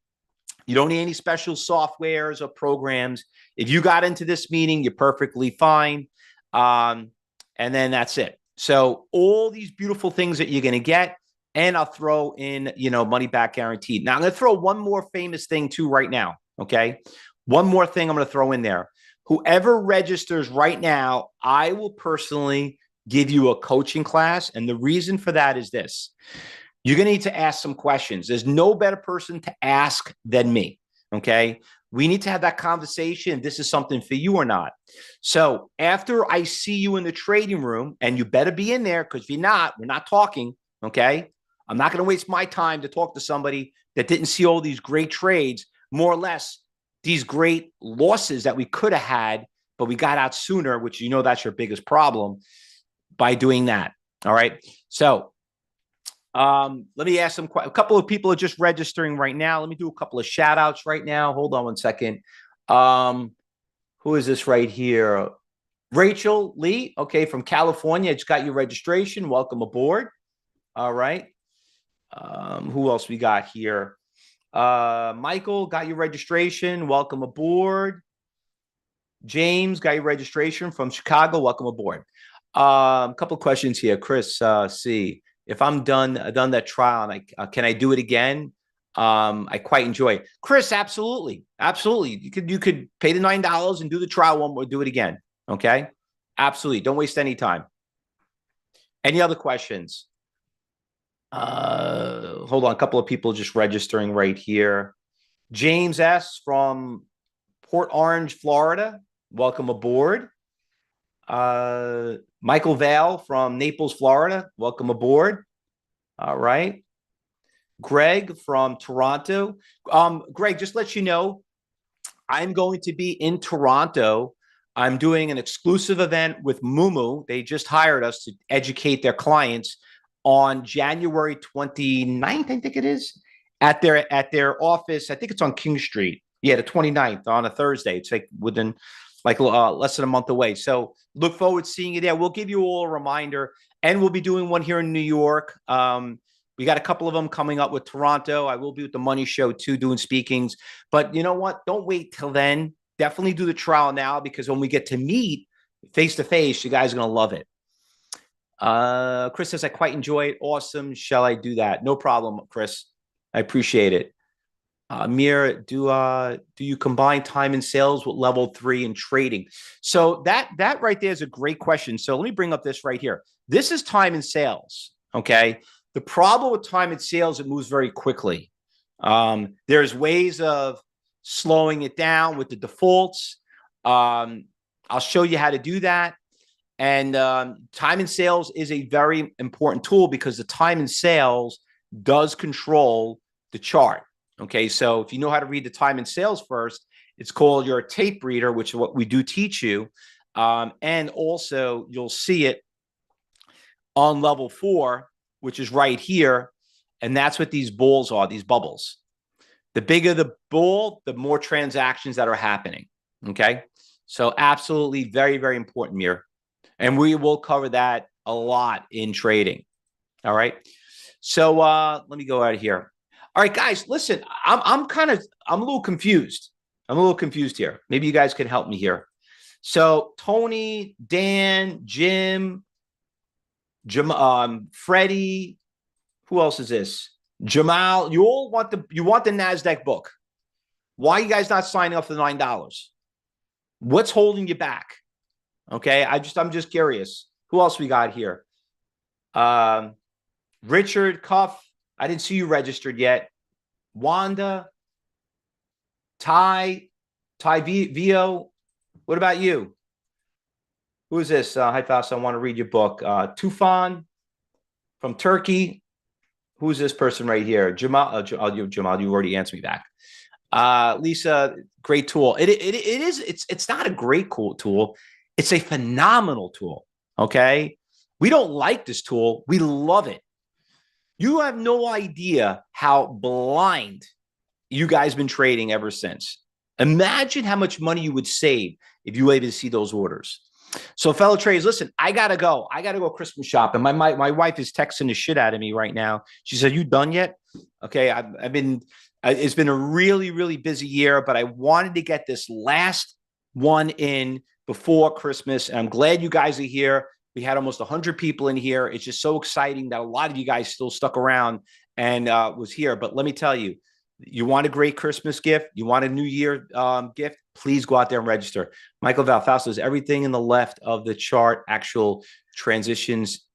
You don't need any special softwares or programs. If you got into this meeting, you're perfectly fine. And then that's it. So all these beautiful things that you're going to get, and I'll throw in, money back guaranteed. Now I'm going to throw one more famous thing too right now. Okay. One more thing I'm going to throw in there. Whoever registers right now, I will personally give you a coaching class. And the reason for that is this. You're going to need to ask some questions. There's no better person to ask than me. Okay. We need to have that conversation. This is something for you or not. So after I see you in the trading room, and you better be in there, because if you're not, we're not talking. Okay. I'm not going to waste my time to talk to somebody that didn't see all these great trades, more or less these great losses that we could have had, but we got out sooner, which that's your biggest problem by doing that. All right. So let me ask a couple of people are just registering right now. Let me do a couple of shout outs right now. Hold on one second. Who is this right here? Rachel Lee. Okay. From California. Just got your registration. Welcome aboard. All right. Who else we got here? Michael, got your registration. Welcome aboard. James, got your registration from Chicago. Welcome aboard. A couple of questions here. Chris, C. If I'm done that trial, and can I do it again? I quite enjoy it. Chris, absolutely. Absolutely. You could pay the $9 and do the trial one more, do it again. Okay. Absolutely. Don't waste any time. Any other questions? Hold on. A couple of people just registering right here. James S. from Port Orange, Florida. Welcome aboard. Michael Vale from Naples, Florida. Welcome aboard. All right. Greg from Toronto. Greg, just let you know, I'm going to be in Toronto. I'm doing an exclusive event with Mumu. They just hired us to educate their clients on January 29th, I think it is, at their office. I think it's on King Street. Yeah, the 29th on a Thursday. It's like within less than a month away. So look forward to seeing you there. We'll give you all a reminder, and we'll be doing one here in New York. We got a couple of them coming up with Toronto. I will be with the Money Show too, doing speakings. But you know what? Don't wait till then. Definitely do the trial now, because when we get to meet face to face, you guys are going to love it. Chris says, I quite enjoy it. Awesome. Shall I do that? No problem, Chris. I appreciate it. Mir, do you combine time and sales with level 3 in trading? So that right there is a great question. So let me bring up this right here. This is time and sales. Okay. The problem with time and sales, it moves very quickly. There's ways of slowing it down with the defaults. I'll show you how to do that. And time and sales is a very important tool, because the time and sales does control the chart. Okay, so if you know how to read the time and sales first, it's called your tape reader, which is what we do teach you. And also you'll see it on level 4, which is right here. And that's what these balls are, these bubbles. The bigger the ball, the more transactions that are happening. Okay, so absolutely very, very important, Mir. And we will cover that a lot in trading. All right. So let me go out of here. All right, guys, listen, I'm a little confused. I'm a little confused here. Maybe you guys can help me here. So Tony, Dan, Jim, Freddie, who else is this? Jamal, you all want the NASDAQ book. Why are you guys not signing up for the $9? What's holding you back? Okay, I'm just curious. Who else we got here? Richard Cuff. I didn't see you registered yet. Wanda, Ty Vio. What about you? Who is this? Hi, Fausto. I want to read your book. Tufan from Turkey. Who's this person right here? Jamal. Jamal, you already answered me back. Lisa, great tool. It is. It's not a great cool tool. It's a phenomenal tool. Okay. We don't like this tool. We love it. You have no idea how blind you guys been trading ever since. Imagine how much money you would save if you were able to see those orders. So, fellow traders, listen, I gotta go. I gotta go Christmas shopping. My wife is texting the shit out of me right now. She said, "You done yet?" Okay, I've been. It's been a really, really busy year, but I wanted to get this last one in before Christmas, and I'm glad you guys are here. We had almost 100 people in here. It's just so exciting that a lot of you guys still stuck around and was here. But let me tell you, you want a great Christmas gift? You want a New Year gift? Please go out there and register. Michael Valfausto, is everything in the left of the chart actual transitions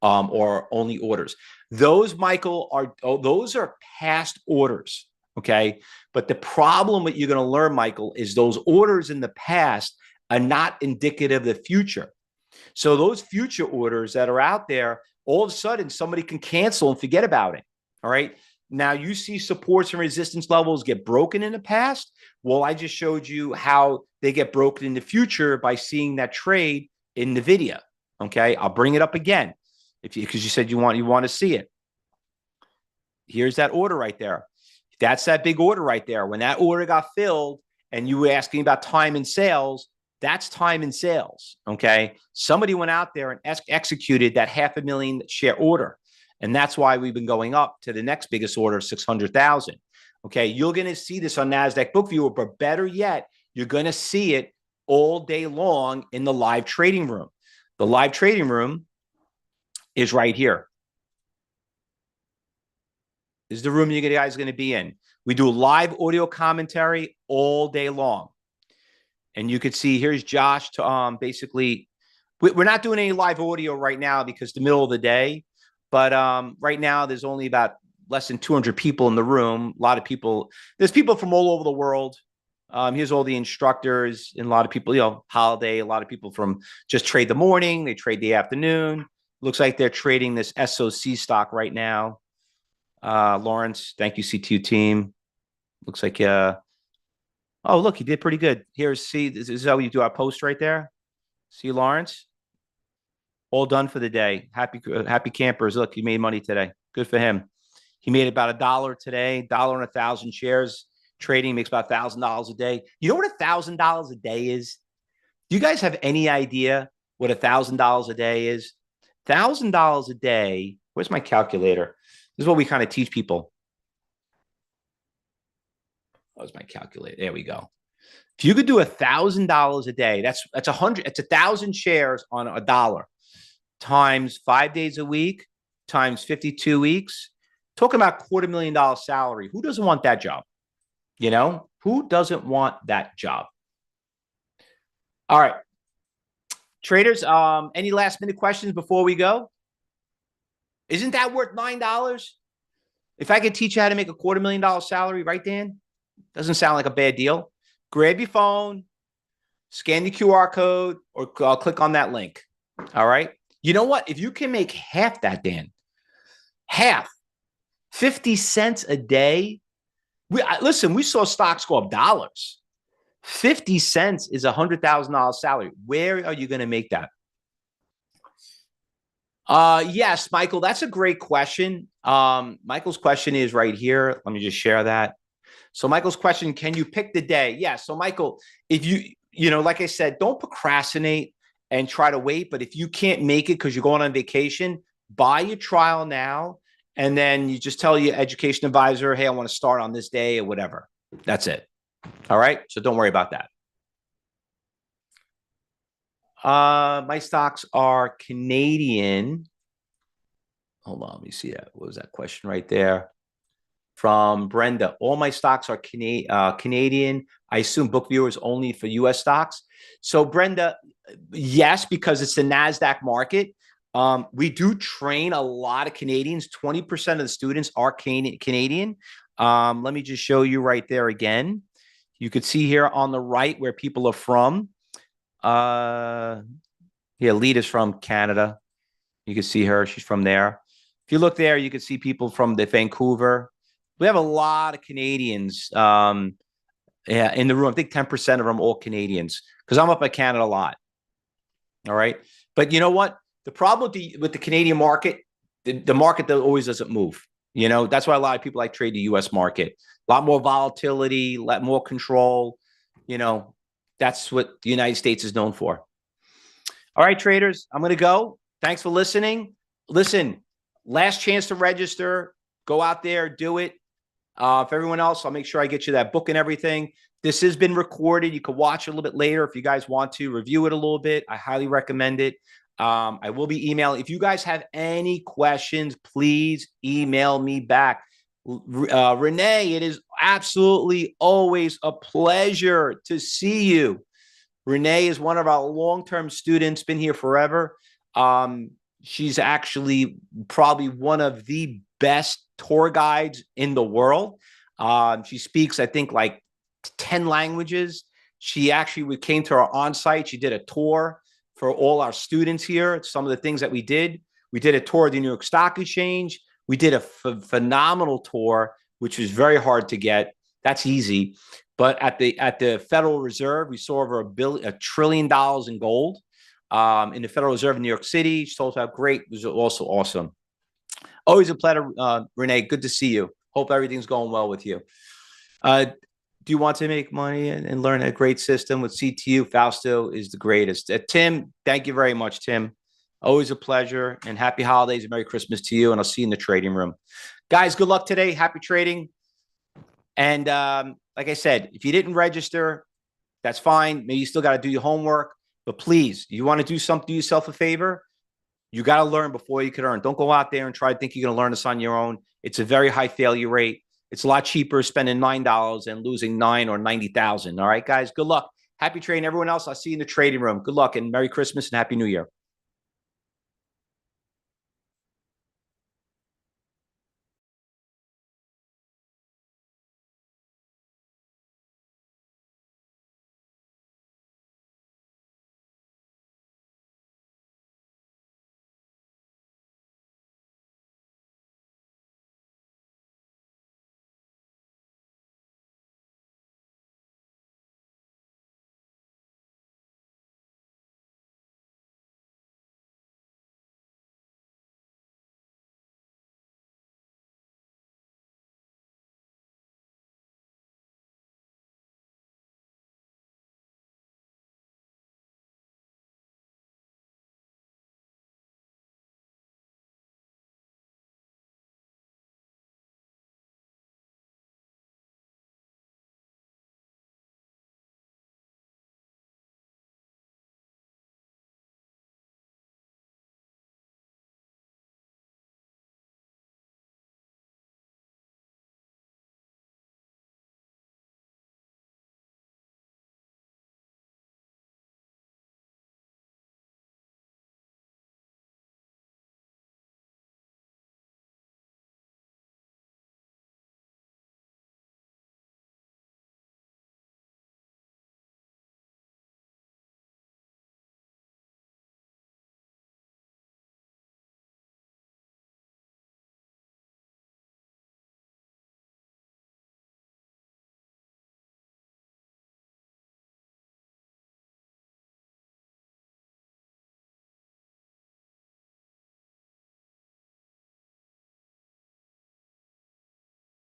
or only orders? Those, Michael, those are past orders. Okay. But the problem that you're going to learn, Michael, is those orders in the past are not indicative of the future. So those future orders that are out there, all of a sudden somebody can cancel and forget about it. All right. Now you see supports and resistance levels get broken in the past. Well, I just showed you how they get broken in the future by seeing that trade in the video. Okay. I'll bring it up again because you said you want to see it. Here's that order right there. That's that big order right there. When that order got filled and you were asking about time and sales, that's time and sales. Okay. Somebody went out there and executed that 500,000 share order. And that's why we've been going up to the next biggest order, 600,000. Okay. You're going to see this on NASDAQ Book Viewer, but better yet, you're going to see it all day long in the live trading room. The live trading room is right here. This is the room you guys are going to be in. We do live audio commentary all day long. And you could see here's Josh to basically, we're not doing any live audio right now because the middle of the day. But right now, there's only about less than 200 people in the room. A lot of people, there's people from all over the world. Here's all the instructors and a lot of people, holiday, a lot of people from just trade the morning. They trade the afternoon. Looks like they're trading this SOC stock right now. Lawrence, thank you, CTU team. Looks like, oh, look, he did pretty good. See, this is how you do our post right there. See, Lawrence? All done for the day. Happy campers. Look, he made money today. Good for him. He made about $1 today, $1 on 1,000 shares. Trading makes about $1,000 a day. You know what $1,000 a day is? Do you guys have any idea what $1,000 a day is? $1,000 a day. Where's my calculator? This is what we kind of teach people. Where's my calculator? There we go. If you could do $1,000 a day, that's 100. It's 1,000 shares on $1 times 5 days a week times 52 weeks. Talking about $250,000 salary. Who doesn't want that job? Who doesn't want that job? All right, traders. Any last minute questions before we go? Isn't that worth $9? If I could teach you how to make a $250,000 salary, right, Dan? Doesn't sound like a bad deal. Grab your phone, scan the QR code, or click on that link. All right. You know what? If you can make half that, Dan, half, 50 cents a day. Listen, we saw stocks go up dollars. 50 cents is $100,000 salary. Where are you going to make that? Yes, Michael, that's a great question. Michael's question is right here. Let me just share that. So Michael's question, can you pick the day? Yeah. So Michael, if like I said, don't procrastinate and try to wait. But if you can't make it because you're going on vacation, buy your trial now. And then you just tell your education advisor, hey, I want to start on this day or whatever. That's it. All right. So don't worry about that. My stocks are Canadian. Hold on. Let me see that. What was that question right there? From Brenda. All my stocks are Canadian. I assume book viewers only for U.S. stocks. So Brenda, yes, because it's the NASDAQ market. We do train a lot of Canadians. 20% of the students are Canadian. Let me just show you right there again. You could see here on the right where people are from. Yeah, Lita's from Canada. You can see her. She's from there. If you look there, you can see people from the Vancouver. We have a lot of Canadians yeah, in the room. I think 10% of them all Canadians because I'm up at Canada a lot. All right. But you know what? The problem with the Canadian market, the market that always doesn't move. You know, that's why a lot of people like trade the US market. A lot more volatility, a lot more control. You know, that's what the United States is known for. All right, traders, I'm going to go. Thanks for listening. Listen, last chance to register. Go out there, do it. For everyone else, I'll make sure I get you that book and everything. This has been recorded. You can watch it a little bit later if you guys want to review it a little bit. I highly recommend it. I will be emailing. If you guys have any questions, please email me back. Renee, it is absolutely always a pleasure to see you. Renee is one of our long-term students, been here forever. She's actually probably one of the best tour guides in the world. She speaks, I think, like 10 languages. She actually came to our on-site. She did a tour for all our students here. Some of the things that we did. We did a tour of the New York Stock Exchange. We did a phenomenal tour, which was very hard to get. That's easy. But at the Federal Reserve, we saw over $1 trillion in gold. In the Federal Reserve in New York City. She told us how great. It was also awesome. Always a pleasure, Renee. Good to see you. Hope everything's going well with you. Do you want to make money and learn a great system with CTU? Fausto is the greatest. Tim, thank you very much, Tim. Always a pleasure, and happy holidays and Merry Christmas to you, and I'll see you in the trading room. Guys, good luck today. Happy trading. And like I said, if you didn't register, that's fine. Maybe you still got to do your homework. But please, you want to do something, do yourself a favor. You got to learn before you can earn. Don't go out there and try to think you're going to learn this on your own. It's a very high failure rate. It's a lot cheaper spending $9 and losing 9 or 90,000. All right, guys, good luck. Happy trading, everyone else. I'll see you in the trading room. Good luck and Merry Christmas and Happy New Year.